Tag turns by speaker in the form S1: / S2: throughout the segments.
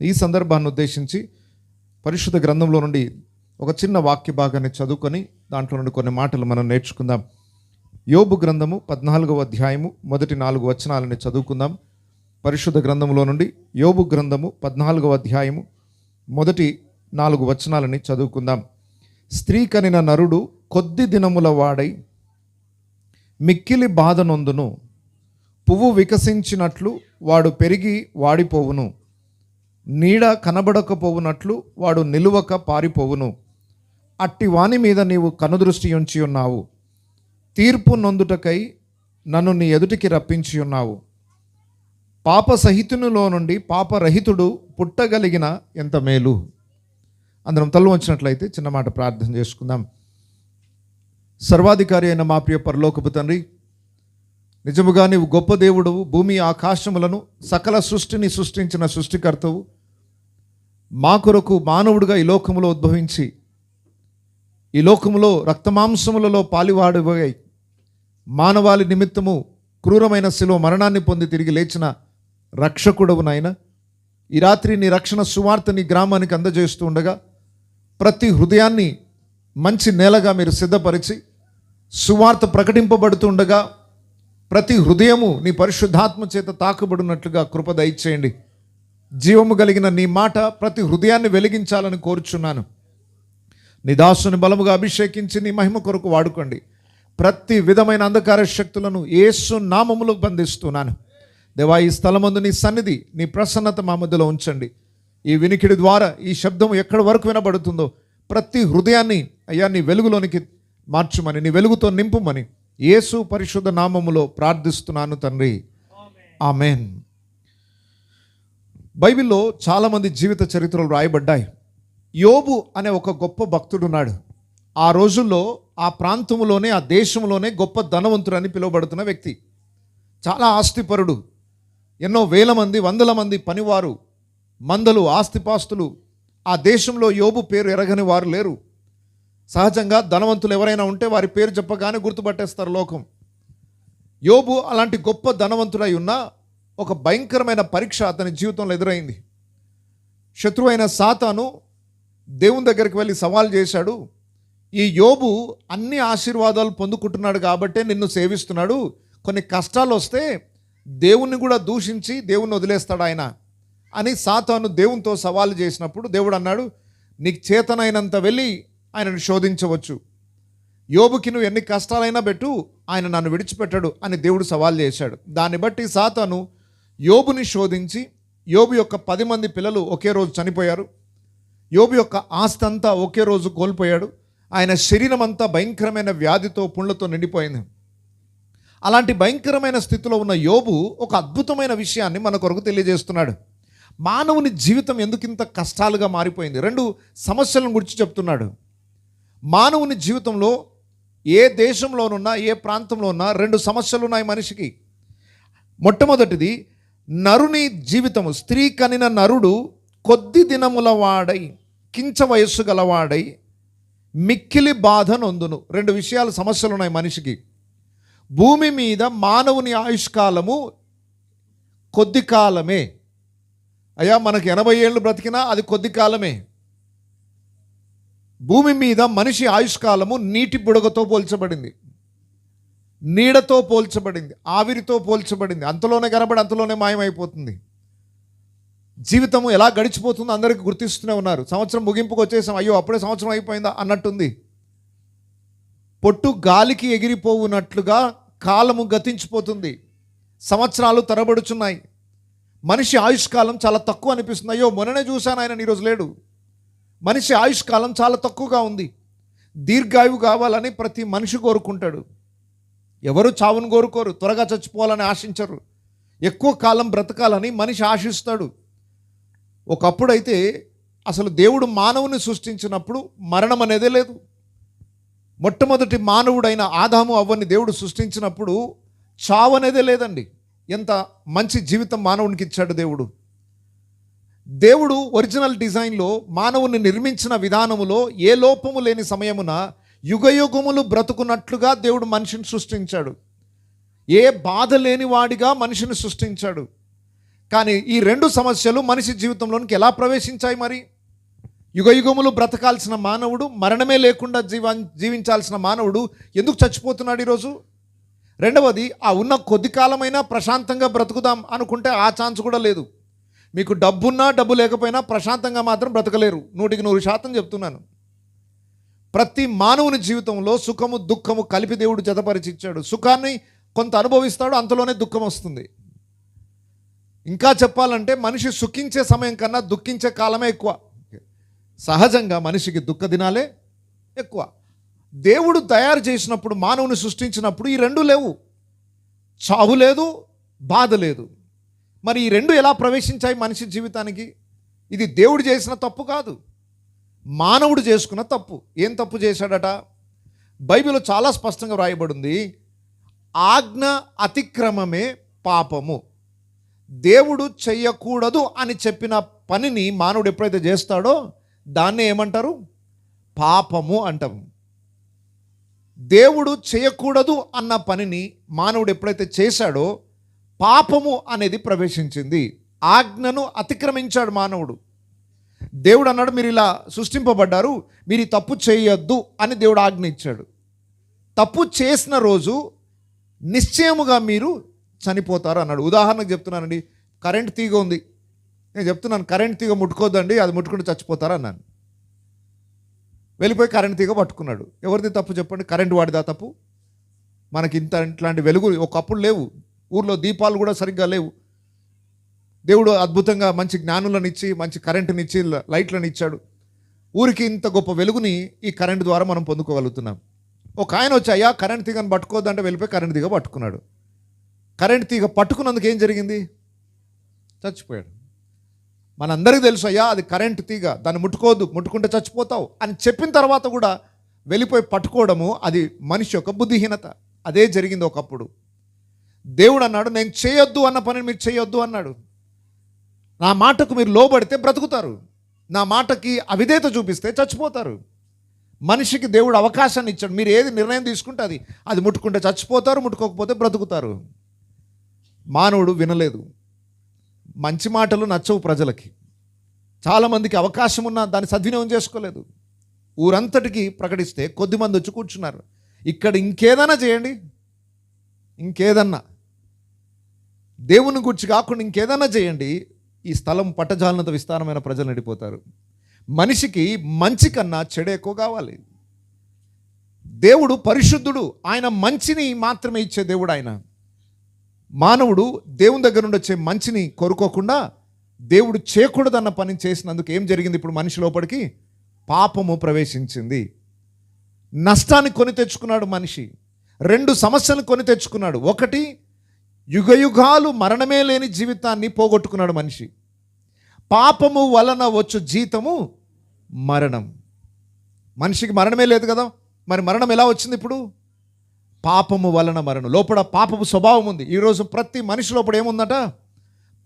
S1: ఈ సందర్భాన్ని ఉద్దేశించి పరిశుద్ధ గ్రంథంలో నుండి ఒక చిన్న వాక్య భాగాన్ని చదువుకొని దాంట్లో నుండి కొన్ని మాటలు మనం నేర్చుకుందాం. యోబు గ్రంథము 14వ అధ్యాయము మొదటి 4 వచనాలని చదువుకుందాం. పరిశుద్ధ గ్రంథంలో నుండి యోబు గ్రంథము 14వ అధ్యాయము మొదటి 4 వచనాలని చదువుకుందాం. స్త్రీ కనిన నరుడు కొద్ది దినముల వాడై మిక్కిలి బాధ నొందును. పువ్వు వికసించినట్లు వాడు పెరిగి వాడిపోవును. నీడ కనబడకపోవునట్లు వాడు నిలువక పారిపోవును. అట్టి వాని మీద నీవు కనుదృష్టి ఉంచి ఉన్నావు. తీర్పు నొందుటకై నన్ను నీ ఎదుటికి రప్పించి ఉన్నావు. పాప సహితునిలో నుండి పాపరహితుడు పుట్టగలిగిన ఎంత మేలు. అందరం తల్లు వచ్చినట్లయితే చిన్న మాట ప్రార్థన చేసుకుందాం. సర్వాధికారి అయిన మా ప్రియ పరలోకపు తండ్రి, నిజముగా నీవు గొప్ప దేవుడు, భూమి ఆకాశములను సకల సృష్టిని సృష్టించిన సృష్టికర్తవు. మా కొరకు మానవుడిగా ఈ లోకములో ఉద్భవించి ఈ లోకములో రక్తమాంసములలో పాలివాడివై మానవాళి నిమిత్తము క్రూరమైన శిలువ మరణాన్ని పొంది తిరిగి లేచిన రక్షకుడవు నాయన, ఈ రాత్రి నీ రక్షణ సువార్త నీ గ్రామానికి అందజేస్తూ ఉండగా ప్రతి హృదయాన్ని మంచి నేలగా మీరు సిద్ధపరిచి సువార్త ప్రకటింపబడుతుండగా ప్రతి హృదయము నీ పరిశుద్ధాత్మ చేత తాకబడినట్లుగా కృప దయచేయండి. జీవము కలిగిన నీ మాట ప్రతి హృదయాన్ని వెలిగించాలని కోరుచున్నాను. నీ దాసుని బలముగా అభిషేకించి నీ మహిమ కొరకు వాడుకోండి. ప్రతి విధమైన అంధకార శక్తులను యేసు నామములో బంధిస్తున్నాను. దేవా, ఈ స్థలమందు నీ సన్నిధి, నీ ప్రసన్నత మా మధ్యలో ఉంచండి. ఈ వినికిడి ద్వారా ఈ శబ్దం ఎక్కడి వరకు వినబడుతుందో ప్రతి హృదయాన్ని అయ్యా నీ వెలుగులోనికి మార్చుమని, నీ వెలుగుతో నింపుమని యేసు పరిశుద్ధ నామములో ప్రార్థిస్తున్నాను తండ్రి, ఆమెన్. బైబిల్లో చాలామంది జీవిత చరిత్రలు రాయబడ్డాయి. యోబు అనే ఒక గొప్ప భక్తుడున్నాడు. ఆ రోజుల్లో ఆ ప్రాంతంలోనే, ఆ దేశంలోనే గొప్ప ధనవంతుడు అని పిలువబడుతున్న వ్యక్తి. చాలా ఆస్తిపరుడు. ఎన్నో వేల మంది, వందల మంది పనివారు, మందలు, ఆస్తిపాస్తులు. ఆ దేశంలో యోబు పేరు ఎరగని వారు లేరు. సహజంగా ధనవంతులు ఎవరైనా ఉంటే వారి పేరు చెప్పగానే గుర్తుపట్టేస్తారు లోకం. యోబు అలాంటి గొప్ప ధనవంతుడై ఉన్న ఒక భయంకరమైన పరీక్ష అతని జీవితంలో ఎదురైంది. శత్రువైన సాతాను దేవుని దగ్గరికి వెళ్ళి సవాల్ చేశాడు. ఈ యోబు అన్ని ఆశీర్వాదాలు పొందుకుంటున్నాడు కాబట్టే నిన్ను సేవిస్తున్నాడు. కొన్ని కష్టాలు వస్తే దేవుణ్ణి కూడా దూషించి దేవుణ్ణి వదిలేస్తాడు ఆయన అని సాతాను దేవునితో సవాల్ చేసినప్పుడు దేవుడు అన్నాడు, నీకు చేతనైనంత వెళ్ళి ఆయనను శోధించవచ్చు. యోబుకి నువ్వు ఎన్ని కష్టాలైనా పెట్టు, ఆయన నన్ను విడిచిపెట్టాడు అని దేవుడు సవాల్ చేశాడు. దాన్ని బట్టి సాతాను యోబుని శోధించి యోబు యొక్క 10 మంది పిల్లలు ఒకే రోజు చనిపోయారు. యోబు యొక్క ఆస్తి అంతా ఒకే రోజు కోల్పోయాడు. ఆయన శరీరం అంతా భయంకరమైన వ్యాధితో, పుండ్లతో నిండిపోయింది. అలాంటి భయంకరమైన స్థితిలో ఉన్న యోబు ఒక అద్భుతమైన విషయాన్ని మన కొరకు తెలియజేస్తున్నాడు. మానవుని జీవితం ఎందుకింత కష్టాలుగా మారిపోయింది? 2 సమస్యలను గురించి చెప్తున్నాడు. మానవుని జీవితంలో ఏ దేశంలోనున్నా, ఏ ప్రాంతంలో ఉన్నా 2 సమస్యలు ఉన్నాయి మనిషికి. మొట్టమొదటిది, నరుని జీవితము. స్త్రీ కనిన నరుడు కొద్ది దినముల వాడై, కించ వయస్సు గలవాడై మిక్కిలి బాధ నొందును. 2 విషయాలు, సమస్యలు ఉన్నాయి మనిషికి. భూమి మీద మానవుని ఆయుష్కాలము కొద్ది కాలమే. అయ్యా, మనకు 80 ఏళ్ళు బ్రతికినా అది కొద్ది కాలమే. భూమి మీద మనిషి ఆయుష్కాలము నీటి బుడగతో పోల్చబడింది, నీడతో పోల్చబడింది, ఆవిరితో పోల్చబడింది. అంతలోనే కనబడి అంతలోనే మాయమైపోతుంది. జీవితము ఎలా గడిచిపోతుందో అందరికీ గుర్తిస్తూనే ఉన్నారు. సంవత్సరం ముగింపుకు వచ్చేసాం, అయ్యో అప్పుడే సంవత్సరం అయిపోయిందా అన్నట్టుంది. పొట్టు గాలికి ఎగిరిపోవునట్లుగా కాలము గతించిపోతుంది. సంవత్సరాలు తరబడుచున్నాయి. మనిషి ఆయుష్కాలం చాలా తక్కువ అనిపిస్తుంది. అయ్యో మొన్ననే చూశాను, ఆయన ఈరోజు లేడు. మనిషి ఆయుష్కాలం చాలా తక్కువగా ఉంది. దీర్ఘాయువు కావాలని ప్రతి మనిషి కోరుకుంటాడు. ఎవరు చావును కోరుకోరు, త్వరగా చచ్చిపోవాలని ఆశించరు. ఎక్కువ కాలం బ్రతకాలని మనిషి ఆశిస్తాడు. ఒకప్పుడైతే అసలు దేవుడు మానవుని సృష్టించినప్పుడు మరణం అనేదే లేదు. మొట్టమొదటి మానవుడైన ఆదాము అవ్వని దేవుడు సృష్టించినప్పుడు చావు అనేదే లేదండి. ఎంత మంచి జీవితం మానవునికి ఇచ్చాడు దేవుడు. దేవుడు ఒరిజినల్ డిజైన్లో మానవుని నిర్మించిన విధానములో ఏ లోపము లేని సమయమున యుగయుగములు బ్రతుకున్నట్లుగా దేవుడు మనిషిని సృష్టించాడు. ఏ బాధ లేని వాడిగా మనిషిని సృష్టించాడు. కానీ ఈ రెండు సమస్యలు మనిషి జీవితంలోనికి ఎలా ప్రవేశించాయి? మరి యుగయుగములు బ్రతకాల్సిన మానవుడు, మరణమే లేకుండా జీవించాల్సిన మానవుడు ఎందుకు చచ్చిపోతున్నాడు ఈరోజు? రెండవది, ఆ ఉన్న కొద్ది కాలమైనా ప్రశాంతంగా బ్రతుకుదాం అనుకుంటే ఆ ఛాన్స్ కూడా లేదు. మీకు డబ్బున్నా డబ్బు లేకపోయినా ప్రశాంతంగా మాత్రం బ్రతకలేరు. 100% చెప్తున్నాను. ప్రతి మానవుని జీవితంలో సుఖము దుఃఖము కలిపి దేవుడు జతపరిచి ఇచ్చాడు. సుఖాన్ని కొంత అనుభవిస్తాడు, అంతలోనే దుఃఖం వస్తుంది. ఇంకా చెప్పాలంటే మనిషి సుఖించే సమయం కన్నా దుఃఖించే కాలమే ఎక్కువ. సహజంగా మనిషికి దుఃఖ దినాలే ఎక్కువ. దేవుడు తయారు చేసినప్పుడు, మానవుని సృష్టించినప్పుడు ఈ రెండు లేవు. చావు లేదు, బాధ లేదు. మరి ఈ రెండు ఎలా ప్రవేశించాయి మనిషి జీవితానికి? ఇది దేవుడు చేసిన తప్పు కాదు, మానవుడు చేసుకున్న తప్పు. ఏం తప్పు చేశాడట? బైబిల్లో చాలా స్పష్టంగా వ్రాయబడింది, ఆజ్ఞ అతిక్రమమే పాపము. దేవుడు చెయ్యకూడదు అని చెప్పిన పనిని మానవుడు ఎప్పుడైతే చేస్తాడో దాన్నే ఏమంటారు? పాపము అంటాం. దేవుడు చేయకూడదు అన్న పనిని మానవుడు ఎప్పుడైతే చేశాడో పాపము అనేది ప్రవేశించింది. ఆజ్ఞను అతిక్రమించాడు మానవుడు. దేవుడు అన్నాడు, మీరు ఇలా సృష్టింపబడ్డారు, మీరు ఈ తప్పు చేయొద్దు అని దేవుడు ఆజ్ఞ ఇచ్చాడు. తప్పు చేసిన రోజు నిశ్చయముగా మీరు చనిపోతారు అన్నాడు. ఉదాహరణకు చెప్తున్నానండి, కరెంట్ తీగ ఉంది, నేను చెప్తున్నాను కరెంట్ తీగ ముట్టుకోద్దండి, అది ముట్టుకుంటే చచ్చిపోతారు అన్నాను. వెళ్ళిపోయి కరెంట్ తీగ పట్టుకున్నాడు. ఎవరిది తప్పు చెప్పండి? కరెంట్ వాడిదా తప్పు? మనకి ఇట్లాంటి వెలుగు ఒకప్పుడు లేవు, ఊర్లో దీపాలు కూడా సరిగ్గా లేవు. దేవుడు అద్భుతంగా మంచి జ్ఞానులను ఇచ్చి, మంచి కరెంటుని ఇచ్చి, లైట్లను ఇచ్చాడు. ఊరికి ఇంత గొప్ప వెలుగుని ఈ కరెంట్ ద్వారా మనం పొందుకోగలుగుతున్నాం. ఒక ఆయన వచ్చి, అయ్యా కరెంట్ తీగను పట్టుకోవద్దంటే వెళ్ళిపోయి కరెంట్ తీగ పట్టుకున్నాడు. కరెంట్ తీగ పట్టుకున్నందుకు ఏం జరిగింది? చచ్చిపోయాడు. మనందరికీ తెలుసు, అయ్యా అది కరెంట్ తీగ, దాన్ని ముట్టుకోవద్దు, ముట్టుకుంటే చచ్చిపోతావు అని చెప్పిన తర్వాత కూడా వెళ్ళిపోయి పట్టుకోవడము అది మనిషి యొక్క బుద్ధిహీనత. అదే జరిగింది ఒకప్పుడు. దేవుడు అన్నాడు, నేను చేయొద్దు అన్న పని మీరు చేయొద్దు అన్నాడు. నా మాటకు మీరు లోబడితే బ్రతుకుతారు, నా మాటకి అవిధేయత చూపిస్తే చచ్చిపోతారు. మనిషికి దేవుడు అవకాశాన్ని ఇచ్చాడు. మీరు ఏది నిర్ణయం తీసుకుంటే అది ముట్టుకుంటే చచ్చిపోతారు, ముట్టుకోకపోతే బ్రతుకుతారు. మానవుడు వినలేదు. మంచి మాటలు నచ్చవు ప్రజలకి. చాలామందికి అవకాశం ఉన్నా దాన్ని సద్వినియోగం చేసుకోలేదు. ఊరంతటికి ప్రకటిస్తే కొద్దిమంది వచ్చి కూర్చున్నారు. ఇక్కడ ఇంకేదైనా చేయండి, ఇంకేదన్నా దేవుని గురించి కాకుండా ఇంకేదైనా చేయండి, ఈ స్థలం పట్టజాలనంత విస్తారమైన ప్రజలు నడిపోతారు. మనిషికి మంచి కన్నా చెడు ఎక్కువ కావాలి. దేవుడు పరిశుద్ధుడు, ఆయన మంచిని మాత్రమే ఇచ్చే దేవుడు ఆయన. మానవుడు దేవుని దగ్గర నుండి వచ్చే మంచిని కోరుకోకుండా దేవుడు చేయకూడదన్న పని చేసినందుకు ఏం జరిగింది? ఇప్పుడు మనిషి లోపలికి పాపము ప్రవేశించింది. నష్టాన్ని కొని తెచ్చుకున్నాడు మనిషి. రెండు సమస్యలు కొని తెచ్చుకున్నాడు. ఒకటి, యుగయుగాలు మరణమే లేని జీవితాన్ని పోగొట్టుకున్నాడు మనిషి. పాపము వలన వచ్చు జీతము మరణం. మనిషికి మరణమే లేదు కదా, మరి మరణం ఎలా వచ్చింది? ఇప్పుడు పాపము వలన మరణం. లోపల పాపపు స్వభావం ఉంది. ఈరోజు ప్రతి మనిషి లోపల ఏముందట?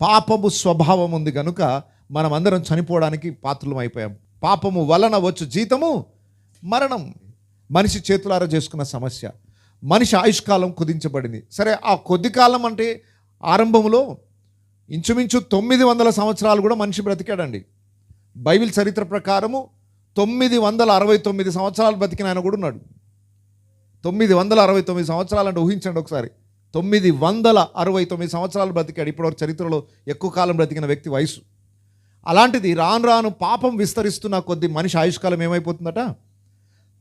S1: పాపము స్వభావం ఉంది. కనుక మనం అందరం చనిపోవడానికి పాత్రలం అయిపోయాం. పాపము వలన వచ్చు జీతము మరణం. మనిషి చేతులారా చేసుకున్న సమస్య. మనిషి ఆయుష్కాలం కుదించబడింది. సరే, ఆ కొద్ది కాలం అంటే ఆరంభంలో ఇంచుమించు 900 సంవత్సరాలు కూడా మనిషి బ్రతికాడండి. బైబిల్ చరిత్ర ప్రకారము 969 సంవత్సరాలు బ్రతికిన ఆయన కూడా ఉన్నాడు. 969 సంవత్సరాలు అంటే ఊహించండి ఒకసారి. 969 సంవత్సరాలు బ్రతికాడు. ఇప్పటివరకు చరిత్రలో ఎక్కువ కాలం బ్రతికిన వ్యక్తి వయసు. అలాంటిది రాను రాను పాపం విస్తరిస్తున్న కొద్ది మనిషి ఆయుష్కాలం ఏమైపోతుందట?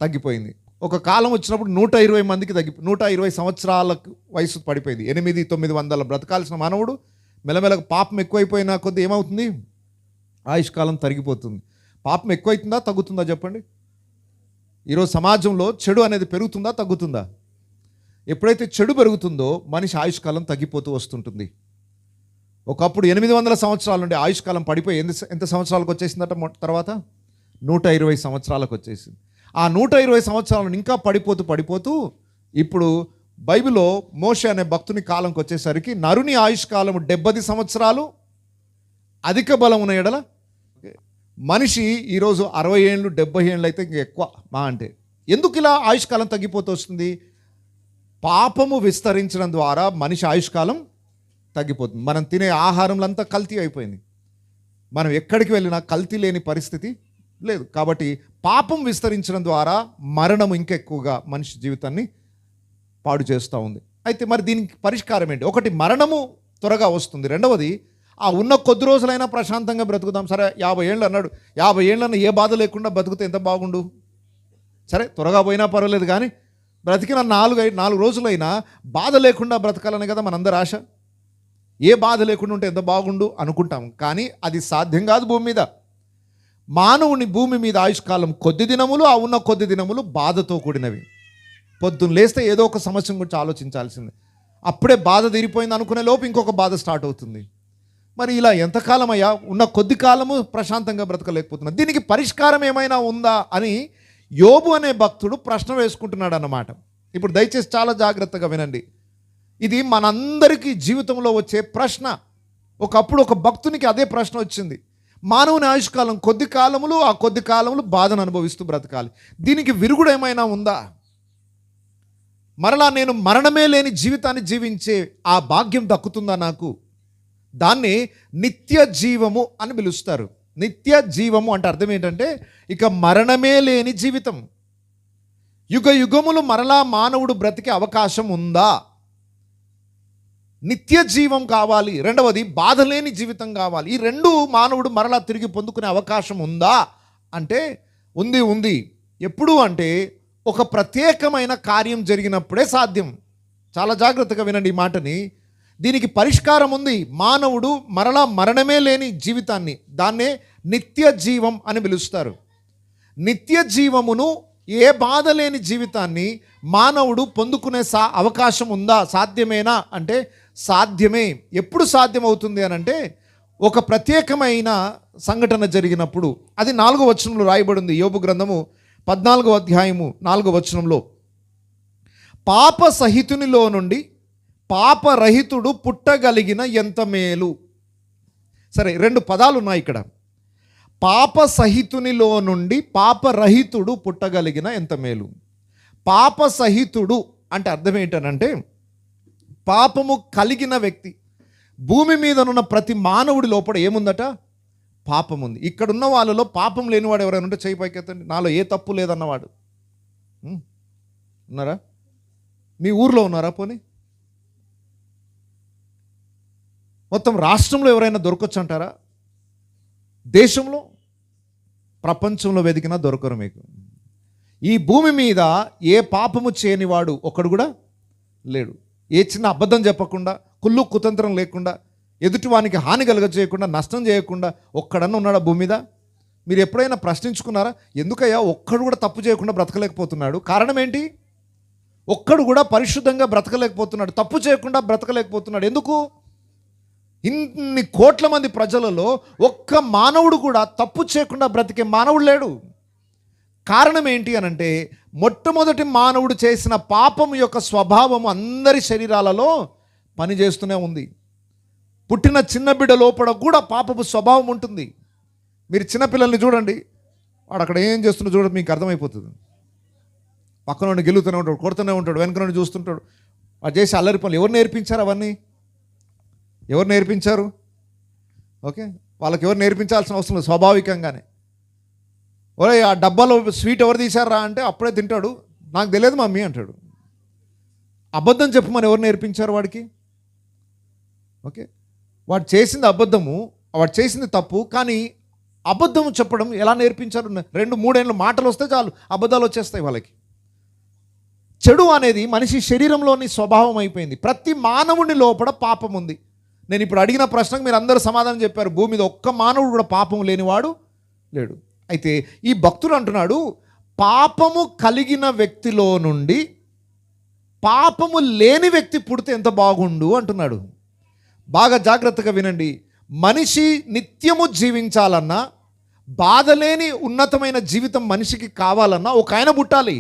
S1: తగ్గిపోయింది. ఒక కాలం వచ్చినప్పుడు 120 మందికి 120 సంవత్సరాలకు వయసు పడిపోయింది. 800-900 బ్రతకాల్సిన మానవుడు మెల్లమెల్లగా పాపం ఎక్కువైపోయిన కొద్ది ఏమవుతుంది? ఆయుష్కాలం తరిగిపోతుంది. పాపం ఎక్కువైతుందా తగ్గుతుందా చెప్పండి? ఈరోజు సమాజంలో చెడు అనేది పెరుగుతుందా తగ్గుతుందా? ఎప్పుడైతే చెడు పెరుగుతుందో మనిషి ఆయుష్కాలం తగ్గిపోతూ వస్తుంటుంది. ఒకప్పుడు 800 సంవత్సరాల నుండి ఆయుష్కాలం పడిపోయి ఎంత సంవత్సరాలకు వచ్చేసిందట? తర్వాత 120 సంవత్సరాలకు వచ్చేసింది. ఆ 120 సంవత్సరాల నుండి ఇంకా పడిపోతూ ఇప్పుడు బైబిల్లో మోషే అనే భక్తుని కాలంకి వచ్చేసరికి నరుని ఆయుష్కాలం 70 సంవత్సరాలు, అధిక బలం ఉన్న ఎడల మనిషి ఈరోజు 60 ఏళ్ళు 70 ఏళ్ళు అయితే ఇంకా ఎక్కువ మా అంటే. ఎందుకు ఇలా ఆయుష్కాలం తగ్గిపోతూ వస్తుంది? పాపము విస్తరించడం ద్వారా మనిషి ఆయుష్కాలం తగ్గిపోతుంది. మనం తినే ఆహారంలో అంతా కల్తీ అయిపోయింది. మనం ఎక్కడికి వెళ్ళినా కల్తీ లేని పరిస్థితి లేదు. కాబట్టి పాపం విస్తరించడం ద్వారా మరణం ఇంకా ఎక్కువగా మనిషి జీవితాన్ని పాడు చేస్తూ ఉంది. అయితే మరి దీనికి పరిష్కారం ఏంటి? ఒకటి, మరణము త్వరగా వస్తుంది. రెండవది, ఆ ఉన్న కొద్ది రోజులైనా ప్రశాంతంగా బ్రతుకుదాం. సరే 50 ఏళ్ళు అన్నాడు, 50 ఏళ్ళన్నా ఏ బాధ లేకుండా బతుకుతే ఎంత బాగుండు. సరే త్వరగా పోయినా పర్వాలేదు, కానీ బ్రతికిన 4 రోజులైనా బాధ లేకుండా బ్రతకాలని కదా మనందరి ఆశ. ఏ బాధ లేకుండా ఉంటే ఎంత బాగుండు అనుకుంటాం, కానీ అది సాధ్యం కాదు భూమి మీద. మానవుని భూమి మీద ఆయుష్కాలం కొద్ది దినములు, ఆ ఉన్న కొద్ది దినములు బాధతో కూడినవి. పొద్దున్న లేస్తే ఏదో ఒక సమస్య గురించి ఆలోచించాల్సిందే. అప్పుడే బాధ తీరిపోయింది అనుకునే లోపు ఇంకొక బాధ స్టార్ట్ అవుతుంది. మరి ఇలా ఎంతకాలం అయ్యా, ఉన్న కొద్ది కాలము ప్రశాంతంగా బ్రతకలేకపోతున్నా, దీనికి పరిష్కారం ఏమైనా ఉందా అని యోబు అనే భక్తుడు ప్రశ్న వేసుకుంటున్నాడు అన్నమాట. ఇప్పుడు దయచేసి చాలా జాగ్రత్తగా వినండి. ఇది మనందరికీ జీవితంలో వచ్చే ప్రశ్న. ఒకప్పుడు ఒక భక్తునికి అదే ప్రశ్న వచ్చింది. మానవుని ఆయుష్కాలం కొద్ది కాలములు, ఆ కొద్ది కాలములు బాధను అనుభవిస్తూ బ్రతకాలి. దీనికి విరుగుడు ఏమైనా ఉందా? మరలా నేను మరణమే లేని జీవితాన్ని జీవించే ఆ భాగ్యం దక్కుతుందా నాకు? దాన్ని నిత్య జీవము అని పిలుస్తారు. నిత్య జీవము అంటే అర్థం ఏంటంటే ఇక మరణమే లేని జీవితం. యుగ యుగములు మరలా మానవుడు బ్రతికే అవకాశం ఉందా? నిత్య జీవం కావాలి. రెండవది, బాధ లేని జీవితం కావాలి. ఈ రెండు మానవుడు మరలా తిరిగి పొందుకునే అవకాశం ఉందా అంటే ఉంది. ఎప్పుడు అంటే ఒక ప్రత్యేకమైన కార్యం జరిగినప్పుడే సాధ్యం. చాలా జాగ్రత్తగా వినండి ఈ మాటని. దీనికి పరిష్కారం ఉంది. మానవుడు మరలా మరణమే లేని జీవితాన్ని, దాన్నే నిత్య జీవం అని పిలుస్తారు. నిత్య జీవమును, ఏ బాధ లేని జీవితాన్ని మానవుడు పొందుకునే అవకాశం ఉందా? సాధ్యమేనా అంటే సాధ్యమే. ఎప్పుడు సాధ్యమవుతుంది అని అంటే ఒక ప్రత్యేకమైన సంఘటన జరిగినప్పుడు. అది 4వ వచనంలో రాయబడింది. యోబు గ్రంథము 14వ అధ్యాయము 4వ వచనంలో, పాప సహితునిలో నుండి పాపరహితుడు పుట్టగలిగిన ఎంత మేలు. సరే, 2 పదాలు ఉన్నాయి ఇక్కడ. పాప సహితునిలో నుండి పాపరహితుడు పుట్టగలిగిన ఎంత మేలు. పాప సహితుడు అంటే అర్థం ఏంటనంటే పాపము కలిగిన వ్యక్తి. భూమి మీద ఉన్న ప్రతి మానవుడి లోపల ఏముందట? పాపం ఉంది. ఇక్కడున్న వాళ్ళలో పాపం లేనివాడు ఎవరైనా ఉంటే చేయి పైకెత్తండి. నాలో ఏ తప్పు లేదన్నవాడు ఉన్నారా? మీ ఊర్లో ఉన్నారా? పోనీ మొత్తం రాష్ట్రంలో ఎవరైనా దొరకొచ్చు అంటారా? దేశంలో, ప్రపంచంలో వెతికినా దొరకరు మీకు. ఈ భూమి మీద ఏ పాపము చేయనివాడు ఒక్కడు కూడా లేడు. ఏ చిన్న అబద్ధం చెప్పకుండా, కుళ్ళు కుతంత్రం లేకుండా, ఎదుటివానికి హాని కలగజేయకుండా, నష్టం చేయకుండా ఒక్కడన్నా ఉన్నాడా భూమి మీద? మీరు ఎప్పుడైనా ప్రశ్నించుకున్నారా? ఎందుకయ్యా ఒక్కడు కూడా తప్పు చేయకుండా బ్రతకలేకపోతున్నాడు? కారణం ఏంటి? ఒక్కడు కూడా పరిశుద్ధంగా బ్రతకలేకపోతున్నాడు, తప్పు చేయకుండా బ్రతకలేకపోతున్నాడు. ఎందుకు? ఇన్ని కోట్ల మంది ప్రజలలో ఒక్క మానవుడు కూడా తప్పు చేయకుండా బ్రతికే మానవుడు లేడు. కారణం ఏంటి అనంటే మొట్టమొదటి మానవుడు చేసిన పాపం యొక్క స్వభావం అందరి శరీరాలలో పనిచేస్తూనే ఉంది. పుట్టిన చిన్న బిడ్డ లోపల కూడా పాపపు స్వభావం ఉంటుంది. మీరు చిన్నపిల్లల్ని చూడండి, వాడు అక్కడ ఏం చేస్తున్నా చూడండి, మీకు అర్థమైపోతుంది. పక్కన నుండి గెలుతూనే ఉంటాడు, కొడుతూనే ఉంటాడు, వెనక నుండి చూస్తుంటాడు. వాడు చేసి అల్లరి పనులు ఎవరు నేర్పించారు? అవన్నీ ఎవరు నేర్పించారు? ఓకే, వాళ్ళకి ఎవరు నేర్పించాల్సిన అవసరం లేదు, స్వాభావికంగానే. ఒరే ఆ డబ్బాలో స్వీట్ ఎవరు తీశారా అంటే అప్పుడే తింటాడు, నాకు తెలియదు మమ్మీ అంటాడు. అబద్ధం చెప్పమని ఎవరు నేర్పించారు వాడికి? ఓకే, వాడు చేసింది అబద్ధము, వాడు చేసింది తప్పు, కానీ అబద్ధము చెప్పడం ఎలా నేర్పించారు? 2-3 ఏళ్ళు మాటలు వస్తే చాలు అబద్ధాలు వచ్చేస్తాయి వాళ్ళకి. చెడు అనేది మనిషి శరీరంలోని స్వభావం అయిపోయింది. ప్రతి మానవుని లోపల పాపం ఉంది. నేను ఇప్పుడు అడిగిన ప్రశ్నకు మీరు అందరూ సమాధానం చెప్పారు. భూమి మీద ఒక్క మానవుడు కూడా పాపం లేనివాడు లేడు. అయితే ఈ భక్తుడు అంటున్నాడు, పాపము కలిగిన వ్యక్తిలో నుండి పాపము లేని వ్యక్తి పుడితే ఎంత బాగుండు అంటున్నాడు. బాగా జాగ్రత్తగా వినండి. మనిషి నిత్యము జీవించాలన్నా, బాధ లేని ఉన్నతమైన జీవితం మనిషికి కావాలన్నా ఒక ఆయన పుట్టాలి,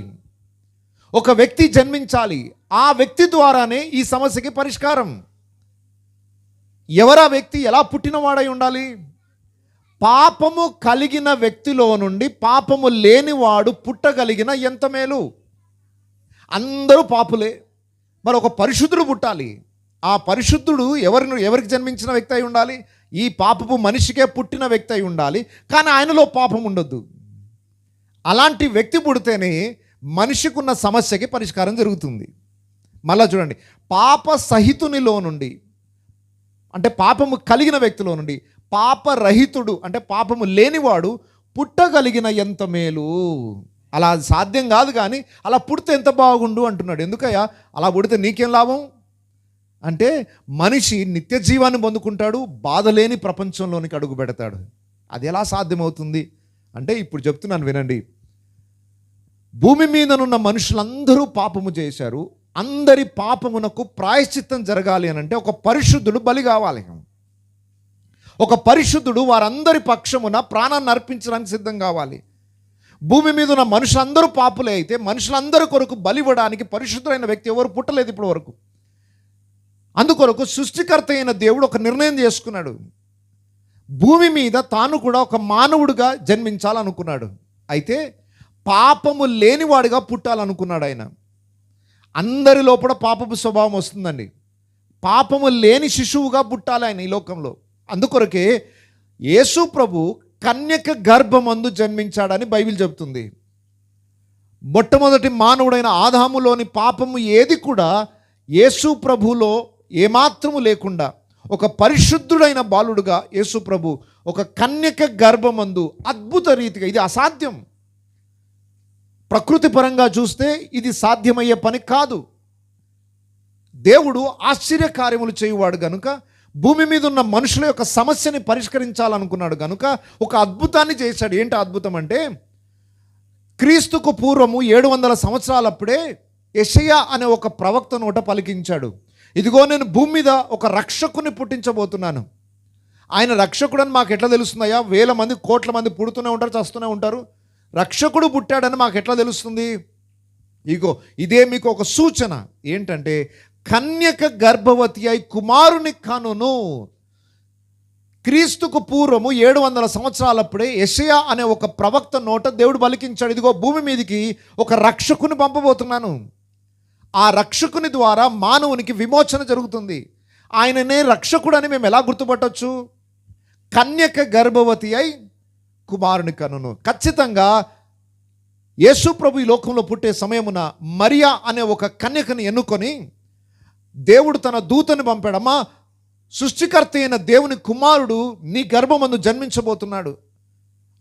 S1: ఒక వ్యక్తి జన్మించాలి. ఆ వ్యక్తి ద్వారానే ఈ సమస్యకి పరిష్కారం. ఎవరా వ్యక్తి? ఎలా పుట్టినవాడై ఉండాలి? పాపము కలిగిన వ్యక్తిలో నుండి పాపము లేనివాడు పుట్టగలిగిన ఎంత మేలు. అందరూ పాపులే, మరి ఒక పరిశుద్ధుడు పుట్టాలి. ఆ పరిశుద్ధుడు ఎవరికి జన్మించిన వ్యక్తి అయి ఉండాలి? ఈ పాపపు మనిషికే పుట్టిన వ్యక్తి అయి ఉండాలి. కానీ ఆయనలో పాపం ఉండొద్దు. అలాంటి వ్యక్తి పుడితేనే మనిషికున్న సమస్యకి పరిష్కారం జరుగుతుంది. మళ్ళా చూడండి, పాప సహితునిలో నుండి, అంటే పాపము కలిగిన వ్యక్తిలో నుండి పాపరహితుడు, అంటే పాపము లేనివాడు పుట్టగలిగిన ఎంత మేలు. అలా సాధ్యం కాదు, కానీ అలా పుడితే ఎంత బాగుండు అంటున్నాడు. ఎందుకయ్యా అలా పుడితే నీకేం లాభం అంటే, మనిషి నిత్య జీవాన్ని పొందుకుంటాడు, బాధ లేని ప్రపంచంలోనికి అడుగు పెడతాడు. అది ఎలా సాధ్యమవుతుంది అంటే, ఇప్పుడు చెప్తున్నాను వినండి. భూమి మీదనున్న మనుషులందరూ పాపము చేశారు. అందరి పాపమునకు ప్రాయశ్చిత్తం జరగాలి అని అంటే ఒక పరిశుద్ధుడు బలి కావాలి. ఒక పరిశుద్ధుడు వారందరి పక్షమున ప్రాణాన్ని అర్పించడానికి సిద్ధం కావాలి. భూమి మీద ఉన్న మనుషులందరూ పాపులే అయితే మనుషులందరి కొరకు బలి ఇవ్వడానికి పరిశుద్ధులైన వ్యక్తి ఎవరు పుట్టలేదు ఇప్పటి వరకు. అందుకొరకు సృష్టికర్త అయిన దేవుడు ఒక నిర్ణయం చేసుకున్నాడు. భూమి మీద తాను కూడా ఒక మానవుడిగా జన్మించాలనుకున్నాడు. అయితే పాపము లేనివాడిగా పుట్టాలనుకున్నాడు ఆయన. అందరి లోపల పాపపు స్వభావం వస్తుందండి. పాపము లేని శిశువుగా పుట్టాలి ఆయన ఈ లోకంలో. అందుకొరకే యేసు ప్రభు కన్యక గర్భమందు జన్మించాడని బైబిల్ చెబుతుంది. మొట్టమొదటి మానవుడైన ఆదాములోని పాపము ఏది కూడా యేసు ప్రభులో ఏమాత్రము లేకుండా ఒక పరిశుద్ధుడైన బాలుడుగా యేసు ప్రభు ఒక కన్యక గర్భమందు అద్భుత రీతిగా, ఇది అసాధ్యం. ప్రకృతి పరంగా చూస్తే ఇది సాధ్యమయ్యే పని కాదు. దేవుడు ఆశ్చర్య కార్యములు చేయువాడు గనుక, భూమి మీద ఉన్న మనుషుల యొక్క సమస్యని పరిష్కరించాలనుకున్నాడు గనుక ఒక అద్భుతాన్ని చేశాడు. ఏంటి అద్భుతం అంటే, క్రీస్తుకు పూర్వము 700 సంవత్సరాలప్పుడే యెషయా అనే ఒక ప్రవక్త నోట పలికించాడు, ఇదిగో నేను భూమి మీద ఒక రక్షకుని పుట్టించబోతున్నాను. ఆయన రక్షకుడని మాకు ఎట్లా తెలుస్తుందయ్యా? వేల మంది కోట్ల మంది పుడుతూనే ఉంటారు, చస్తూనే ఉంటారు. రక్షకుడు పుట్టాడని మాకు ఎట్లా తెలుస్తుంది? ఇగో ఇదే మీకు ఒక సూచన. ఏంటంటే, కన్యక గర్భవతి అయి కుమారుని కనును. క్రీస్తుకు పూర్వము 700 సంవత్సరాలప్పుడే యెషయా అనే ఒక ప్రవక్త నోట దేవుడు పలికించాడు, ఇదిగో భూమి మీదకి ఒక రక్షకుని పంపబోతున్నాను. ఆ రక్షకుని ద్వారా మానవునికి విమోచన జరుగుతుంది. ఆయననే రక్షకుడని మేము ఎలా గుర్తుపట్టవచ్చు? కన్యక గర్భవతి అయి కుమారుని కనును. ఖచ్చితంగా యేసు ప్రభు ఈ లోకంలో పుట్టే సమయమున మరియా అనే ఒక కన్యకని ఎన్నుకొని దేవుడు తన దూతని పంపాడమ్మా, సృష్టికర్త అయిన దేవుని కుమారుడు నీ గర్భమందు జన్మించబోతున్నాడు.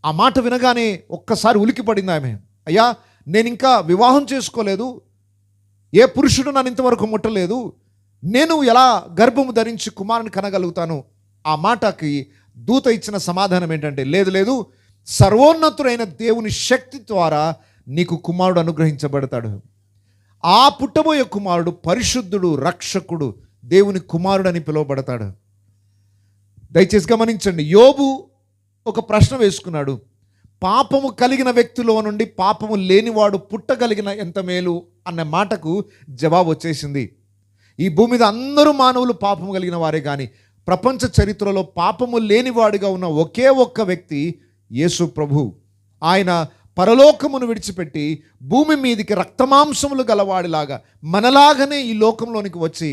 S1: ఆ మాట వినగానే ఒక్కసారి ఉలికిపడింది ఆమె. అయ్యా, నేను ఇంకా వివాహం చేసుకోలేదు, ఏ పురుషుడు నన్ను ఇంతవరకు ముట్టలేదు, నేను ఎలా గర్భము ధరించి కుమారుని కనగలుగుతాను? ఆ మాటకి దూత ఇచ్చిన సమాధానం ఏంటంటే, లేదు లేదు, సర్వోన్నతుడైన దేవుని శక్తి ద్వారా నీకు కుమారుడు అనుగ్రహించబడతాడు. ఆ పుట్టబోయే కుమారుడు పరిశుద్ధుడు, రక్షకుడు, దేవుని కుమారుడు అని పిలువబడతాడు. దయచేసి గమనించండి, యోబు ఒక ప్రశ్న వేసుకున్నాడు. పాపము కలిగిన వ్యక్తిలో నుండి పాపము లేనివాడు పుట్టగలిగిన ఎంత మేలు అన్న మాటకు జవాబు వచ్చేసింది. ఈ భూమి మీద అందరూ మానవులు పాపము కలిగిన వారే, కానీ ప్రపంచ చరిత్రలో పాపము లేనివాడిగా ఉన్న ఒకే ఒక్క వ్యక్తి యేసు ప్రభు. ఆయన పరలోకమును విడిచిపెట్టి భూమి మీదికి రక్తమాంసములు గలవాడిలాగా మనలాగనే ఈ లోకంలోనికి వచ్చి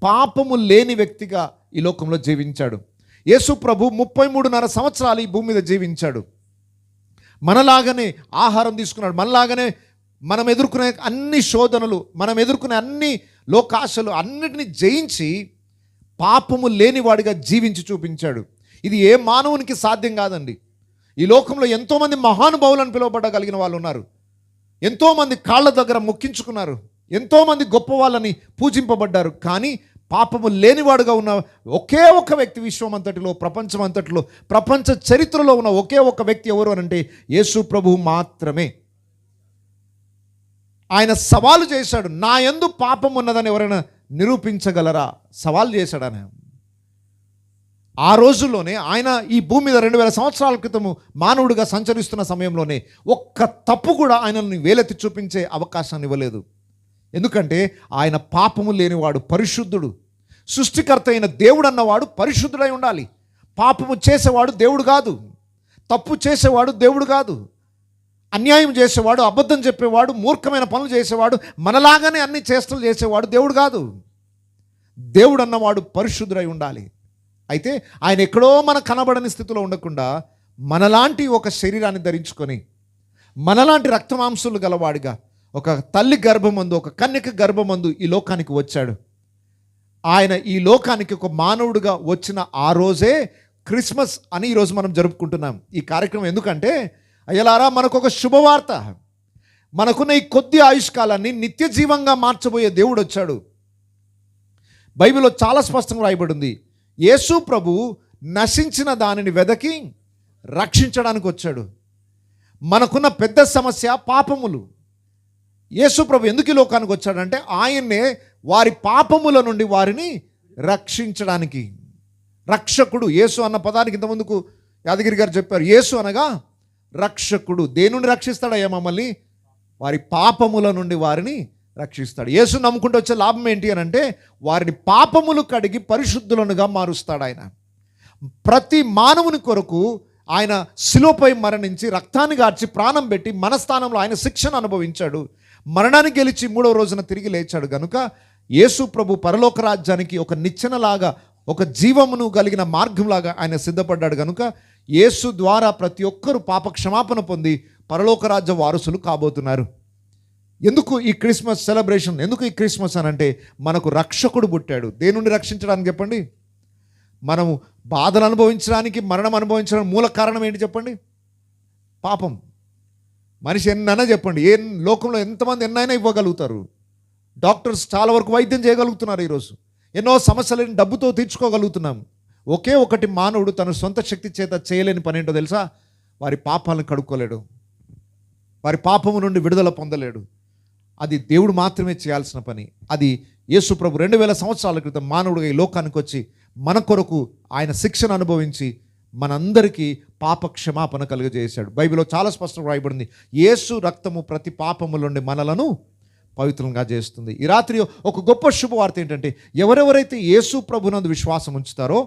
S1: పాపము లేని వ్యక్తిగా ఈ లోకంలో జీవించాడు. యేసు ప్రభు 33.5 సంవత్సరాలు ఈ భూమి మీద జీవించాడు. మనలాగనే ఆహారం తీసుకున్నాడు, మనలాగనే మనం ఎదుర్కొనే అన్ని శోధనలు, మనం ఎదుర్కొనే అన్ని లోకాశలు అన్నిటినీ జయించి పాపము లేనివాడిగా జీవించి చూపించాడు. ఇది ఏ మానవునికి సాధ్యం కాదండి. ఈ లోకంలో ఎంతోమంది మహానుభావులను పిలువబడగలిగిన వాళ్ళు ఉన్నారు, ఎంతోమంది కాళ్ళ దగ్గర మొక్కించుకున్నారు, ఎంతోమంది గొప్ప వాళ్ళని పూజింపబడ్డారు. కానీ పాపము లేనివాడుగా ఉన్న ఒకే ఒక వ్యక్తి విశ్వమంతటిలో, ప్రపంచమంతటిలో, ప్రపంచ చరిత్రలో ఉన్న ఒకే ఒక వ్యక్తి ఎవరు అనంటే యేసు ప్రభు మాత్రమే. ఆయన సవాలు చేశాడు, నా యందు పాపం ఉన్నదని ఎవరైనా నిరూపించగలరా? సవాల్ చేశాడు ఆయన. ఆ రోజుల్లోనే ఆయన ఈ భూమి మీద 2000 సంవత్సరాల క్రితము మానవుడిగా సంచరిస్తున్న సమయంలోనే ఒక్క తప్పు కూడా ఆయనని వేలెత్తి చూపించే అవకాశాన్ని ఇవ్వలేదు. ఎందుకంటే ఆయన పాపము లేనివాడు, పరిశుద్ధుడు. సృష్టికర్త అయిన దేవుడు అన్నవాడు పరిశుద్ధుడై ఉండాలి. పాపము చేసేవాడు దేవుడు కాదు, తప్పు చేసేవాడు దేవుడు కాదు, అన్యాయం చేసేవాడు, అబద్ధం చెప్పేవాడు, మూర్ఖమైన పనులు చేసేవాడు, మనలాగానే అన్ని చేష్టలు చేసేవాడు దేవుడు కాదు. దేవుడు అన్నవాడు పరిశుద్ధుడై ఉండాలి. అయితే ఆయన ఎక్కడో మన కనబడని స్థితిలో ఉండకుండా మనలాంటి ఒక శరీరాన్ని ధరించుకొని మనలాంటి రక్తమాంసులు గలవాడిగా ఒక తల్లి గర్భమందు, ఒక కన్యక గర్భమందు ఈ లోకానికి వచ్చాడు. ఆయన ఈ లోకానికి ఒక మానవుడిగా వచ్చిన ఆ రోజే క్రిస్మస్ అని ఈరోజు మనం జరుపుకుంటున్నాం. ఈ కార్యక్రమం ఎందుకంటే అయ్యలారా, మనకు ఒక శుభవార్త. మనకున్న ఈ కొద్ది ఆయుష్కాలాన్ని నిత్య జీవంగా మార్చబోయే దేవుడు వచ్చాడు. బైబిల్లో చాలా స్పష్టంగా రాయబడింది, యేసు ప్రభు నశించిన దానిని వెదకి రక్షించడానికి వచ్చాడు. మనకున్న పెద్ద సమస్య పాపములు. యేసు ప్రభు ఎందుకు ఈ లోకానికి వచ్చాడంటే ఆయన్నే వారి పాపముల నుండి వారిని రక్షించడానికి. రక్షకుడు. యేసు అన్న పదానికి ఇంతకుముందుకు యాదగిరి గారు చెప్పారు. యేసు అనగా రక్షకుడు. దేని నుండి రక్షిస్తాడయ్యా మమ్మల్ని? వారి పాపముల నుండి వారిని రక్షిస్తాడు. యేసు నమ్ముకుంటూ వచ్చే లాభం ఏంటి అని అంటే వారిని పాపములు కడిగి పరిశుద్ధులనుగా మారుస్తాడు. ఆయన ప్రతి మానవుని కొరకు ఆయన శిలువపై మరణించి రక్తాన్ని గార్చి ప్రాణం పెట్టి మన స్థానంలో ఆయన శిక్షను అనుభవించాడు. మరణాన్ని గెలిచి 3వ రోజున తిరిగి లేచాడు. కనుక యేసు ప్రభు పరలోక రాజ్యానికి ఒక నిచ్చెనలాగా, ఒక జీవమును కలిగిన మార్గంలాగా ఆయన సిద్ధపడ్డాడు. కనుక యేసు ద్వారా ప్రతి ఒక్కరూ పాప క్షమాపణ పొంది పరలోక రాజ్య వారసులు కాబోతున్నారు. ఎందుకు ఈ క్రిస్మస్ సెలబ్రేషన్? ఎందుకు ఈ క్రిస్మస్ అని అంటే మనకు రక్షకుడు పుట్టాడు. దేని నుండి రక్షించడానికి చెప్పండి? మనము బాధలు అనుభవించడానికి, మరణం అనుభవించడానికి మూల కారణం ఏంటి చెప్పండి? పాపం. మనిషి ఎన్నైనా చెప్పండి, ఏ లోకంలో ఎంతమంది ఎన్నైనా ఇవ్వగలుగుతారు. డాక్టర్స్ చాలా వరకు వైద్యం చేయగలుగుతున్నారు. ఈరోజు ఎన్నో సమస్యలను డబ్బుతో తీర్చుకోగలుగుతున్నాం. ఒకే ఒకటి మానవుడు తన సొంత శక్తి చేత చేయలేని పని ఏంటో తెలుసా? వారి పాపాలను కడుక్కోలేడు, వారి పాపము నుండి విడుదల పొందలేడు. అది దేవుడు మాత్రమే చేయాల్సిన పని. అది యేసు ప్రభు 2000 సంవత్సరాల క్రితం మానవుడిగా ఈ లోకానికి వచ్చి మన కొరకు ఆయన శిక్షను అనుభవించి మనందరికీ పాప క్షమాపణ కలుగజేశాడు. బైబిల్లో చాలా స్పష్టంగా రాయబడింది, యేసు రక్తము ప్రతి పాపముల నుండి మనలను పవిత్రంగా చేస్తుంది. ఈ రాత్రి ఒక గొప్ప శుభవార్త ఏంటంటే, ఎవరెవరైతే యేసు ప్రభునందు విశ్వాసం ఉంచుతారో,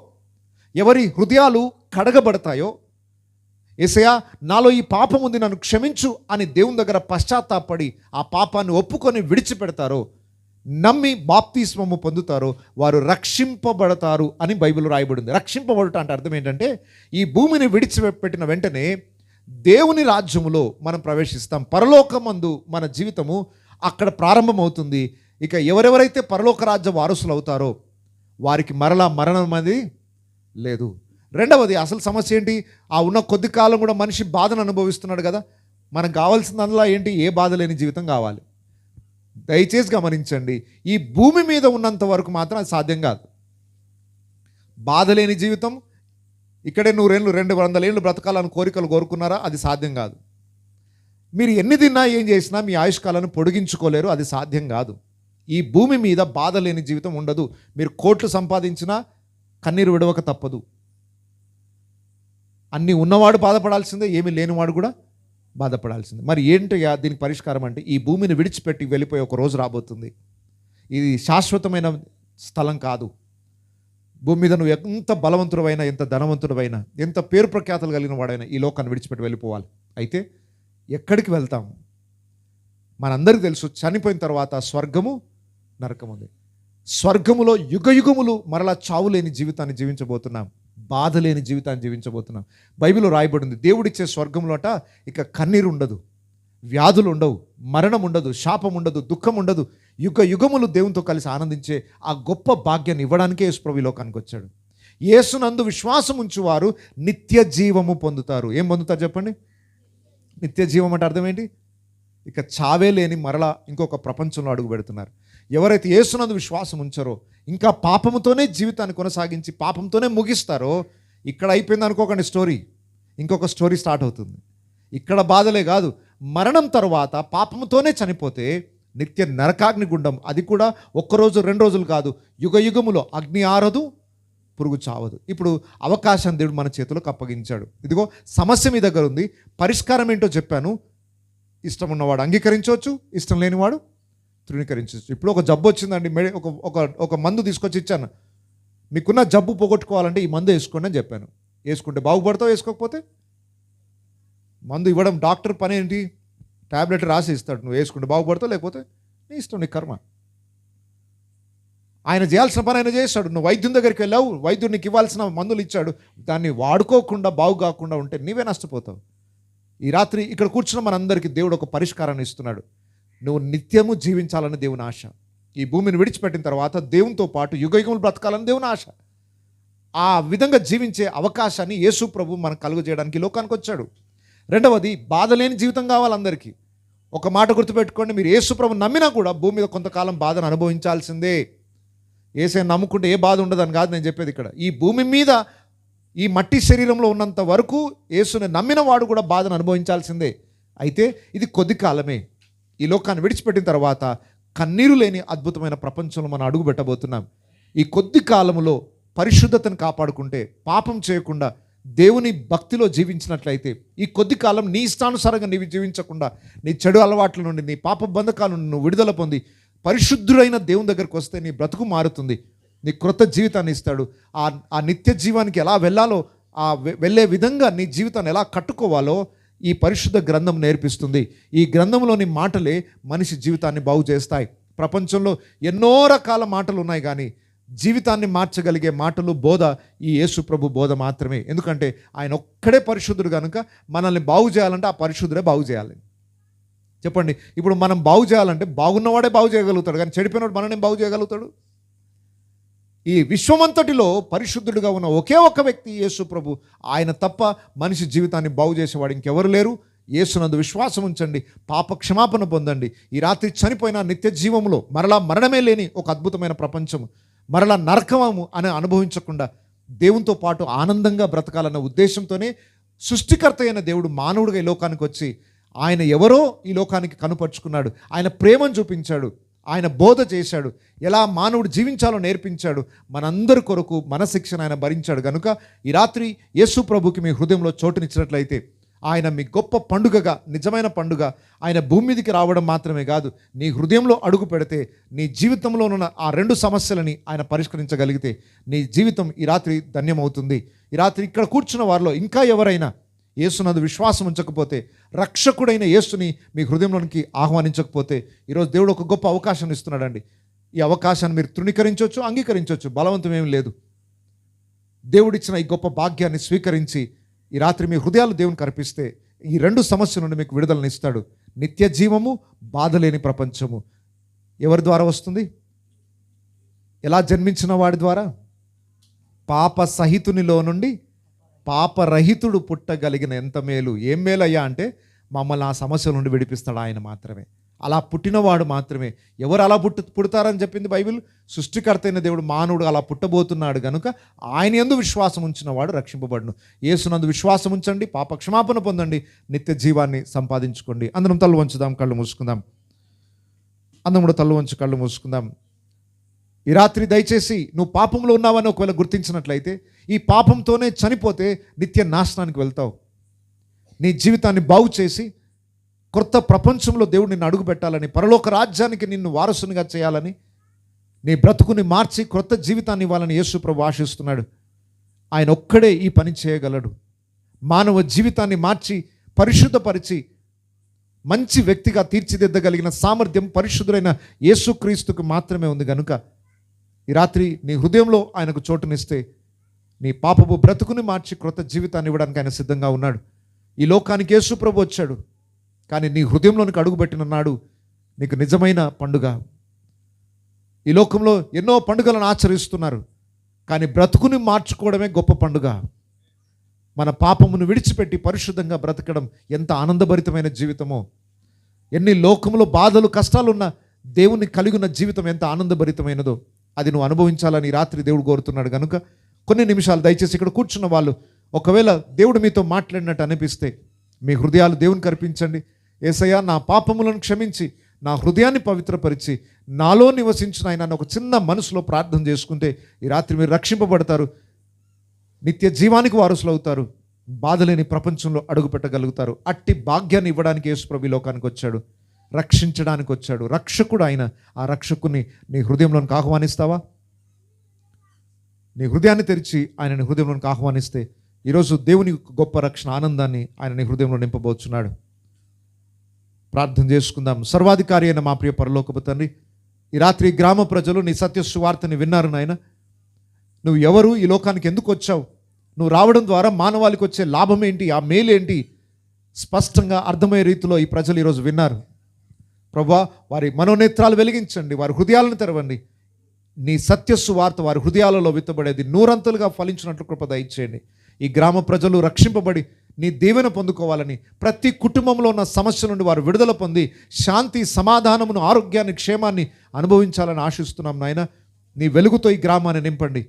S1: ఎవరి హృదయాలు కడగబడతాయో, యేసయ్యా నాలో ఈ పాపం ఉంది, నన్ను క్షమించు అని దేవుని దగ్గర పశ్చాత్తాపడి ఆ పాపాన్ని ఒప్పుకొని విడిచిపెడతారో, నమ్మి బాప్తిస్మము పొందుతారో వారు రక్షింపబడతారు అని బైబిల్ రాయబడింది. రక్షింపబడటం అంటే అర్థం ఏంటంటే, ఈ భూమిని విడిచిపెట్టిన వెంటనే దేవుని రాజ్యములో మనం ప్రవేశిస్తాం. పరలోకమందు మన జీవితము అక్కడ ప్రారంభమవుతుంది. ఇక ఎవరెవరైతే పరలోక రాజ్య వారసులు అవుతారో వారికి మరలా మరణం అనేది లేదు. రెండవది, అసలు సమస్య ఏంటి? ఆ ఉన్న కొద్ది కాలం కూడా మనిషి బాధను అనుభవిస్తున్నాడు కదా. మనకు కావాల్సింది అందులో ఏంటి? ఏ బాధ లేని జీవితం కావాలి. దయచేసి గమనించండి, ఈ భూమి మీద ఉన్నంత వరకు మాత్రం అది సాధ్యం కాదు. బాధ లేని జీవితం, ఇక్కడే 100 ఏళ్ళు 200 ఏళ్ళు బ్రతకాలని కోరికలు కోరుకున్నారా? అది సాధ్యం కాదు. మీరు ఎన్ని తిన్నా ఏం చేసినా మీ ఆయుష్కాలను పొడిగించుకోలేరు. అది సాధ్యం కాదు. ఈ భూమి మీద బాధ లేని జీవితం ఉండదు. మీరు కోట్లు సంపాదించినా కన్నీరు విడవక తప్పదు. అన్నీ ఉన్నవాడు బాధపడాల్సిందే, ఏమీ లేనివాడు కూడా బాధపడాల్సిందే. మరి ఏంటి దీనికి పరిష్కారం అంటే, ఈ భూమిని విడిచిపెట్టి వెళ్ళిపోయి ఒక రోజు రాబోతుంది. ఇది శాశ్వతమైన స్థలం కాదు. భూమి మీద నువ్వు ఎంత బలవంతుడవైనా, ఎంత ధనవంతుడవైనా, ఎంత పేరు ప్రఖ్యాతలు కలిగిన వాడైనా ఈ లోకాన్ని విడిచిపెట్టి వెళ్ళిపోవాలి. అయితే ఎక్కడికి వెళ్తాం? మనందరికీ తెలుసు, చనిపోయిన తర్వాత స్వర్గము, నరకం ఉంది. స్వర్గములో యుగయుగములు మరలా చావు లేని జీవితాన్ని జీవించబోతున్నాం, బాధ లేని జీవితాన్ని జీవించబోతున్నాం. బైబిల్లో రాయబడింది, దేవుడిచ్చే స్వర్గంలోట ఇక కన్నీరు ఉండదు, వ్యాధులు ఉండవు, మరణం ఉండదు, శాపం ఉండదు, దుఃఖం ఉండదు. యుగ యుగములు దేవునితో కలిసి ఆనందించే ఆ గొప్ప భాగ్యాన్ని ఇవ్వడానికే యేసు ప్రభు ఈ లోకానికి వచ్చాడు. యేసునందు విశ్వాసం ఉంచువారు నిత్య జీవము పొందుతారు. ఏం పొందుతారు చెప్పండి? నిత్య జీవం అంటే అర్థం ఏంటి? ఇక చావే లేని మరలా ఇంకొక ప్రపంచంలో అడుగు పెడుతున్నారు. ఎవరైతే యేసునందు విశ్వాసం ఉంచారో, ఇంకా పాపముతోనే జీవితాన్ని కొనసాగించి పాపంతోనే ముగిస్తారో, ఇక్కడ అయిపోయింది అనుకోకండి స్టోరీ, ఇంకొక స్టోరీ స్టార్ట్ అవుతుంది. ఇక్కడ బాధలే కాదు, మరణం తర్వాత పాపముతోనే చనిపోతే నిత్య నరకాగ్ని గుండం. అది కూడా ఒక్కరోజు 2 రోజులు కాదు, యుగ యుగములో అగ్ని ఆరదు, పురుగు చావదు. ఇప్పుడు అవకాశం దేవుడు మన చేతిలోకి అప్పగించాడు. ఇదిగో సమస్య మీ దగ్గర ఉంది, పరిష్కారం ఏంటో చెప్పాను. ఇష్టం ఉన్నవాడు అంగీకరించవచ్చు, ఇష్టం లేనివాడు తృణీకరించవచ్చు. ఇప్పుడు ఒక జబ్బు వచ్చిందండి, ఒక మందు తీసుకొచ్చి ఇచ్చాను, మీకున్న జబ్బు పోగొట్టుకోవాలంటే ఈ మందు వేసుకోండి అని చెప్పాను. వేసుకుంటే బాగుపడతావు, వేసుకోకపోతే మందు ఇవ్వడం డాక్టర్ పని ఏంటి? ట్యాబ్లెట్ రాసి ఇస్తాడు, నువ్వు వేసుకుంటే బాగుపడతావు, లేకపోతే నీ ఇష్టం, నీ కర్మ. ఆయన చేయాల్సిన పని ఆయన చేశాడు. నువ్వు వైద్యుని దగ్గరికి వెళ్ళావు, వైద్యుడు నీకు ఇవ్వాల్సిన మందులు ఇచ్చాడు, దాన్ని వాడుకోకుండా బాగు కాకుండా ఉంటే నీవే నష్టపోతావు. ఈ రాత్రి ఇక్కడ కూర్చున్న మనందరికీ దేవుడు ఒక పరిష్కారాన్ని ఇస్తున్నాడు. నువ్వు నిత్యము జీవించాలని దేవుని ఆశ. ఈ భూమిని విడిచిపెట్టిన తర్వాత దేవునితో పాటు యుగయుగములు బ్రతకాలని దేవుని ఆశ. ఆ విధంగా జీవించే అవకాశాన్ని యేసు ప్రభు మనకు కలుగజేయడానికి లోకానికి వచ్చాడు. రెండవది, బాధ లేని జీవితం కావాలి అందరికీ. ఒక మాట గుర్తుపెట్టుకోండి, మీరు యేసు ప్రభు నమ్మినా కూడా భూమి మీద కొంతకాలం బాధను అనుభవించాల్సిందే. యేసుని నమ్ముకుంటే ఏ బాధ ఉండదని కాదు నేను చెప్పేది. ఇక్కడ ఈ భూమి మీద ఈ మట్టి శరీరంలో ఉన్నంత వరకు యేసుని నమ్మిన వాడు కూడా బాధను అనుభవించాల్సిందే. అయితే ఇది కొద్ది కాలమే. ఈ లోకాన్ని విడిచిపెట్టిన తర్వాత కన్నీరు లేని అద్భుతమైన ప్రపంచంలో మనం అడుగు పెట్టబోతున్నాం. ఈ కొద్ది కాలంలో పరిశుద్ధతను కాపాడుకుంటే, పాపం చేయకుండా దేవుని భక్తిలో జీవించినట్లయితే, ఈ కొద్ది కాలం నీ ఇష్టానుసారంగా నీవు జీవించకుండా, నీ చెడు అలవాట్ల నుండి, నీ పాప బంధకాల నుండి నువ్వు విడుదల పొంది పరిశుద్ధుడైన దేవుని దగ్గరికి వస్తే నీ బ్రతుకు మారుతుంది. నీ క్రొత్త జీవితాన్ని ఇస్తాడు. ఆ నిత్య జీవానికి ఎలా వెళ్ళాలో, వెళ్ళే విధంగా నీ జీవితాన్ని ఎలా కట్టుకోవాలో ఈ పరిశుద్ధ గ్రంథం నేర్పిస్తుంది. ఈ గ్రంథంలోని మాటలే మనిషి జీవితాన్ని బాగు చేస్తాయి. ప్రపంచంలో ఎన్నో రకాల మాటలు ఉన్నాయి, కానీ జీవితాన్ని మార్చగలిగే మాటలు, బోధ ఈ యేసు ప్రభు బోధ మాత్రమే. ఎందుకంటే ఆయన ఒక్కడే పరిశుద్ధుడు కనుక మనల్ని బాగు చేయాలంటే ఆ పరిశుద్ధుడే బాగు చేయాలి. చెప్పండి, ఇప్పుడు మనం బాగు చేయాలంటే బాగున్నవాడే బాగు చేయగలుగుతాడు, కానీ చెడిపోయినవాడు మనల్ని బాగు చేయగలుగుతాడు? ఈ విశ్వమంతటిలో పరిశుద్ధుడిగా ఉన్న ఒకే ఒక్క వ్యక్తి యేసు ప్రభు. ఆయన తప్ప మనిషి జీవితాన్ని బాగు చేసేవాడు ఇంకెవరు లేరు. యేసునందు విశ్వాసం ఉంచండి, పాప క్షమాపణ పొందండి. ఈ రాత్రి చనిపోయిన నిత్య జీవంలో మరలా మరణమే లేని ఒక అద్భుతమైన ప్రపంచము, మరలా నరకము అని అనుభవించకుండా దేవునితో పాటు ఆనందంగా బ్రతకాలన్న ఉద్దేశంతోనే సృష్టికర్త అయిన దేవుడు మానవుడిగా ఈ లోకానికి వచ్చి ఆయన ఎవరో ఈ లోకానికి కనుపరుచుకున్నాడు. ఆయన ప్రేమను చూపించాడు, ఆయన బోధ చేశాడు, ఎలా మానవుడు జీవించాలో నేర్పించాడు. మనందరి కొరకు మన శిక్షణ ఆయన భరించాడు. కనుక ఈ రాత్రి యేసు ప్రభుకి మీ హృదయంలో చోటునిచ్చినట్లయితే, ఆయన మీ గొప్ప పండుగగా, నిజమైన పండుగ ఆయన భూమి మీదకి రావడం మాత్రమే కాదు, నీ హృదయంలో అడుగు పెడితే నీ జీవితంలో ఉన్న ఆ రెండు సమస్యలని ఆయన పరిష్కరించగలిగితే నీ జీవితం ఈ రాత్రి ధన్యమవుతుంది. ఈ రాత్రి ఇక్కడ కూర్చున్న వారిలో ఇంకా ఎవరైనా యేసునందు విశ్వాసం ఉంచకపోతే, రక్షకుడైన యేసుని మీ హృదయంలోనికి ఆహ్వానించకపోతే, ఈరోజు దేవుడు ఒక గొప్ప అవకాశం ఇస్తున్నాడండి. ఈ అవకాశాన్ని మీరు తృణీకరించవచ్చు, అంగీకరించవచ్చు, బలవంతం ఏం లేదు. దేవుడిచ్చిన ఈ గొప్ప భాగ్యాన్ని స్వీకరించి ఈ రాత్రి మీ హృదయాలు దేవునికి అర్పిస్తే ఈ రెండు సమస్యల నుండి మీకు విడుదలను ఇస్తాడు. నిత్య జీవము, బాధ లేని ప్రపంచము ఎవరి ద్వారా వస్తుంది? ఎలా జన్మించిన వాడి ద్వారా? పాప సహితునిలో నుండి పాపరహితుడు పుట్టగలిగిన ఎంత మేలు. ఏం మేలయ్యా అంటే మమ్మల్ని ఆ సమస్యల నుండి విడిపిస్తాడు ఆయన మాత్రమే. అలా పుట్టినవాడు మాత్రమే. ఎవరు అలా పుడతారని చెప్పింది బైబిల్? సృష్టికర్త అయిన దేవుడు మానవుడు అలా పుట్టబోతున్నాడు కనుక ఆయన యందు విశ్వాసం ఉంచిన వాడు రక్షింపబడును. యేసునందు విశ్వాసం ఉంచండి, పాప క్షమాపణ పొందండి, నిత్య జీవాన్ని సంపాదించుకోండి. అందరం తల్లు వంచుదాం, కళ్ళు మూసుకుందాం. అందరం కూడా తల్లు వంచి కళ్ళు మూసుకుందాం. ఈ రాత్రి దయచేసి నువ్వు పాపంలో ఉన్నావని ఒకవేళ గుర్తించినట్లయితే, ఈ పాపంతోనే చనిపోతే నిత్య నాశనానికి వెళ్తావు. నీ జీవితాన్ని బాగు చేసి కొత్త ప్రపంచంలో దేవుడు నిన్ను అడుగు పెట్టాలని, పరలోక రాజ్యానికి నిన్ను వారసునిగా చేయాలని, నీ బ్రతుకుని మార్చి కొత్త జీవితాన్ని ఇవ్వాలని యేసు ప్రభు ఆశిస్తున్నాడు. ఆయన ఒక్కడే ఈ పని చేయగలడు. మానవ జీవితాన్ని మార్చి పరిశుద్ధపరిచి మంచి వ్యక్తిగా తీర్చిదిద్దగలిగిన సామర్థ్యం పరిశుద్ధులైన యేసుక్రీస్తుకు మాత్రమే ఉంది. కనుక ఈ రాత్రి నీ హృదయంలో ఆయనకు చోటునిస్తే నీ పాపపు బ్రతుకుని మార్చి క్రొత్త జీవితాన్ని ఇవ్వడానికి ఆయన సిద్ధంగా ఉన్నాడు. ఈ లోకానికి యేసు ప్రభు వచ్చాడు, కానీ నీ హృదయంలోనికి అడుగుపెట్టిన నాడు నీకు నిజమైన పండుగ. ఈ లోకంలో ఎన్నో పండుగలను ఆచరిస్తున్నారు, కానీ బ్రతుకుని మార్చుకోవడమే గొప్ప పండుగ. మన పాపమును విడిచిపెట్టి పరిశుద్ధంగా బ్రతకడం ఎంత ఆనందభరితమైన జీవితమో. ఎన్ని లోకంలో బాధలు కష్టాలున్న దేవుని కలిగి ఉన్న జీవితం ఎంత ఆనందభరితమైనదో అది నువ్వు అనుభవించాలని రాత్రి దేవుడు కోరుతున్నాడు. కనుక కొన్ని నిమిషాలు దయచేసి ఇక్కడ కూర్చున్న వాళ్ళు, ఒకవేళ దేవుడు మీతో మాట్లాడినట్టు అనిపిస్తే మీ హృదయాలు దేవునికి అర్పించండి. యేసయ్యా, నా పాపములను క్షమించి నా హృదయాన్ని పవిత్రపరిచి నాలో నివసించిన ఆయన ఒక చిన్న మనసులో ప్రార్థన చేసుకుంటే ఈ రాత్రి మీరు రక్షింపబడతారు, నిత్య జీవానికి వారసులు అవుతారు, బాధలేని ప్రపంచంలో అడుగు పెట్టగలుగుతారు. అట్టి భాగ్యాన్ని ఇవ్వడానికి యేసు ప్రభు ఈ లోకానికి వచ్చాడు, రక్షించడానికి వచ్చాడు. రక్షకుడు ఆయన. ఆ రక్షకుని నీ హృదయంలోనికి ఆహ్వానిస్తావా? నీ హృదయాన్ని తెరిచి ఆయన నీ హృదయంలోనికి ఆహ్వానిస్తే ఈరోజు దేవుని గొప్ప రక్షణ ఆనందాన్ని ఆయన నీ హృదయంలో నింపబోతున్నాడు. ప్రార్థన చేసుకుందాం. సర్వాధికారి అయిన మా ప్రియ పరలోకపు తండ్రి, ఈ రాత్రి ఈ గ్రామ ప్రజలు నీ సత్య సువార్తని విన్నారు నాయన. నువ్వు ఎవరు, ఈ లోకానికి ఎందుకు వచ్చావు, నువ్వు రావడం ద్వారా మానవాళికి వచ్చే లాభం ఏంటి, ఆ మేలేంటి స్పష్టంగా అర్థమయ్యే రీతిలో ఈ ప్రజలు ఈరోజు విన్నారు. ప్రభువా, వారి మనోనేత్రాలు వెలిగించండి, వారి హృదయాలను తెరవండి. నీ సత్య సువార్త వారి హృదయాలలో విత్తబడేది నూరంతలుగా ఫలించినట్లు కృప దయచేయండి. ఈ గ్రామ ప్రజలు రక్షింపబడి నీ దీవెన పొందుకోవాలని, ప్రతి కుటుంబంలో ఉన్న సమస్య నుండి వారు విడుదల పొంది శాంతి, సమాధానమును, ఆరోగ్యాన్ని, క్షేమాన్ని అనుభవించాలని ఆశిస్తున్నాం నాయన. నీ వెలుగుతో ఈ గ్రామాన్ని నింపండి.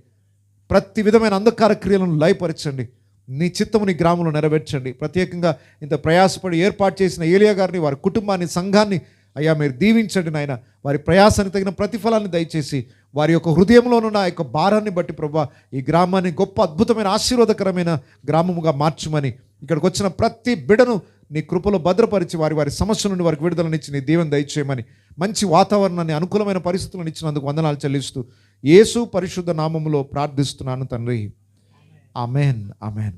S1: ప్రతి విధమైన అంధకార క్రియలను లయపరచండి. నీ చిత్తము నీ గ్రామంలో నెరవేర్చండి. ప్రత్యేకంగా ఇంత ప్రయాసపడి ఏర్పాటు చేసిన ఏలియా గారిని, వారి కుటుంబాన్ని, సంఘాన్ని అయ్యా మీరు దీవించండి నాయన. వారి ప్రయాసానికి తగిన ప్రతిఫలాన్ని దయచేసి వారి యొక్క హృదయంలోనున్న ఆ యొక్క భారాన్ని బట్టి ప్రభువా ఈ గ్రామాన్ని గొప్ప అద్భుతమైన ఆశీర్వాదకరమైన గ్రామముగా మార్చమని, ఇక్కడికి వచ్చిన ప్రతి బిడను నీ కృపలో భద్రపరిచి వారి వారి సమస్య నుండి వారికి విడుదలనిచ్చి నీ దీవెన దయచేయమని, మంచి వాతావరణాన్ని, అనుకూలమైన పరిస్థితులను ఇచ్చినందుకు వందనాలు చెల్లిస్తూ యేసు పరిశుద్ధ నామములో ప్రార్థిస్తున్నాను తండ్రి. Amen, amen.